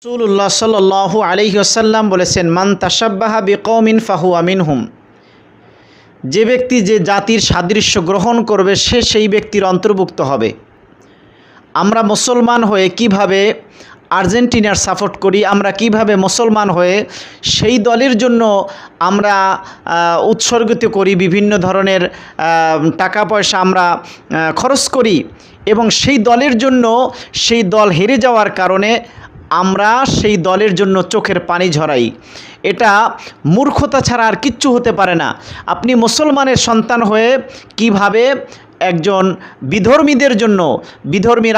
রাসূলুল্লাহ সাল্লাল্লাহু আলাইহি ওয়াসাল্লাম বলেছেন, মান তাশাব্বাহা বিকওমিন ফাহুয়া মিনহুম। যে ব্যক্তি যে জাতির সাদৃশ্য গ্রহণ করবে সে সেই ব্যক্তির অন্তর্ভুক্ত হবে। আমরা মুসলমান হয়ে কিভাবে আর্জেন্টিনার সাপোর্ট করি, আমরা কিভাবে মুসলমান হয়ে সেই দলের জন্য আমরা উৎসর্গিত করি, বিভিন্ন ধরনের টাকা পয়সা আমরা খরচ করি এবং সেই দলের জন্য সেই দল হেরে যাওয়ার কারণে আমরা সেই দলের জন্য চোখের পানি ঝরাই। এটা মূর্খতা ছাড়া আর কিচ্ছু হতে পারে না। আপনি মুসলমানের সন্তান হয়ে কিভাবে একজন বিধর্মীদের জন্য, বিধর্মী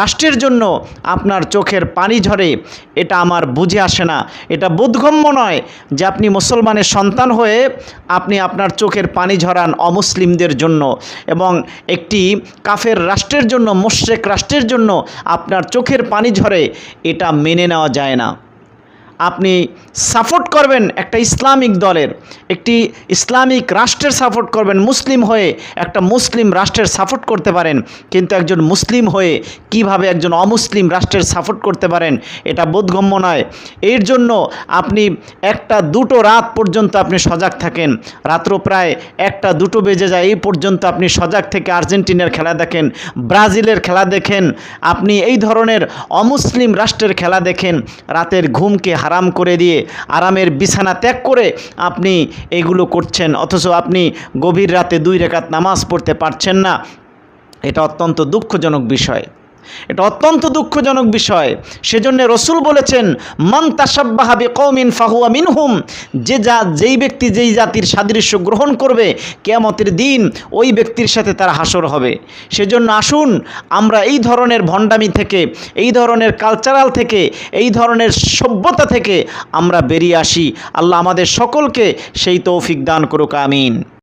রাষ্ট্রের জন্য আপনার চোখের পানি ঝরে, এটা আমার বুঝে আসে না। এটা বোধগম্য নয় যে আপনি মুসলমানের সন্তান হয়ে আপনি আপনার চোখের পানি ঝরান অমুসলিমদের জন্য এবং একটি কাফের রাষ্ট্রের জন্য, মুশরিক রাষ্ট্রের জন্য আপনার চোখের পানি ঝরে, এটা মেনে নেওয়া যায় না। আপনি সাপোর্ট করবেন একটা ইসলামিক দলের, একটি ইসলামিক রাষ্ট্রের সাপোর্ট করবেন, মুসলিম হয়ে একটা মুসলিম রাষ্ট্রের সাপোর্ট করতে পারেন, কিন্তু একজন মুসলিম হয়ে কিভাবে একজন অমুসলিম রাষ্ট্রের সাপোর্ট করতে পারেন, এটা বোধগম্য নয়। এর জন্য আপনি 1-2 রাত পর্যন্ত আপনি সজাগ থাকেন, রাত্র প্রায় 1-2 বেজে যায়, এই পর্যন্ত আপনি সজাগ থেকে আর্জেন্টিনার খেলা দেখেন, ব্রাজিলের খেলা দেখেন, আপনি এই ধরনের অমুসলিম রাষ্ট্রের খেলা দেখেন, রাতের ঘুমকে হারাম করে দিয়ে আরামের বিছানা ত্যাগ করে আপনি এগুলো করছেন, অথচ আপনি গভীর রাতে 2 রাকাত নামাজ পড়তে পারছেন না। এটা অত্যন্ত দুঃখজনক বিষয়, এটা অত্যন্ত দুঃখজনক বিষয়। সেজন্য রসুল বলেছেন, মান তাশাব্বাহা বিকওমিন ফাহুয়া মিনহুম। যেই ব্যক্তি যেই জাতির সাদৃশ্য গ্রহণ করবে কিয়ামতের দিন ওই ব্যক্তির সাথে তার হাসর হবে। সেজন্য আসুন আমরা এই ধরনের ভণ্ডামি থেকে, এই ধরনের কালচারাল থেকে, এই ধরনের সভ্যতা থেকে আমরা বেরিয়ে আসি। আল্লাহ আমাদের সকলকে সেই তৌফিক দান করুক, আমিন।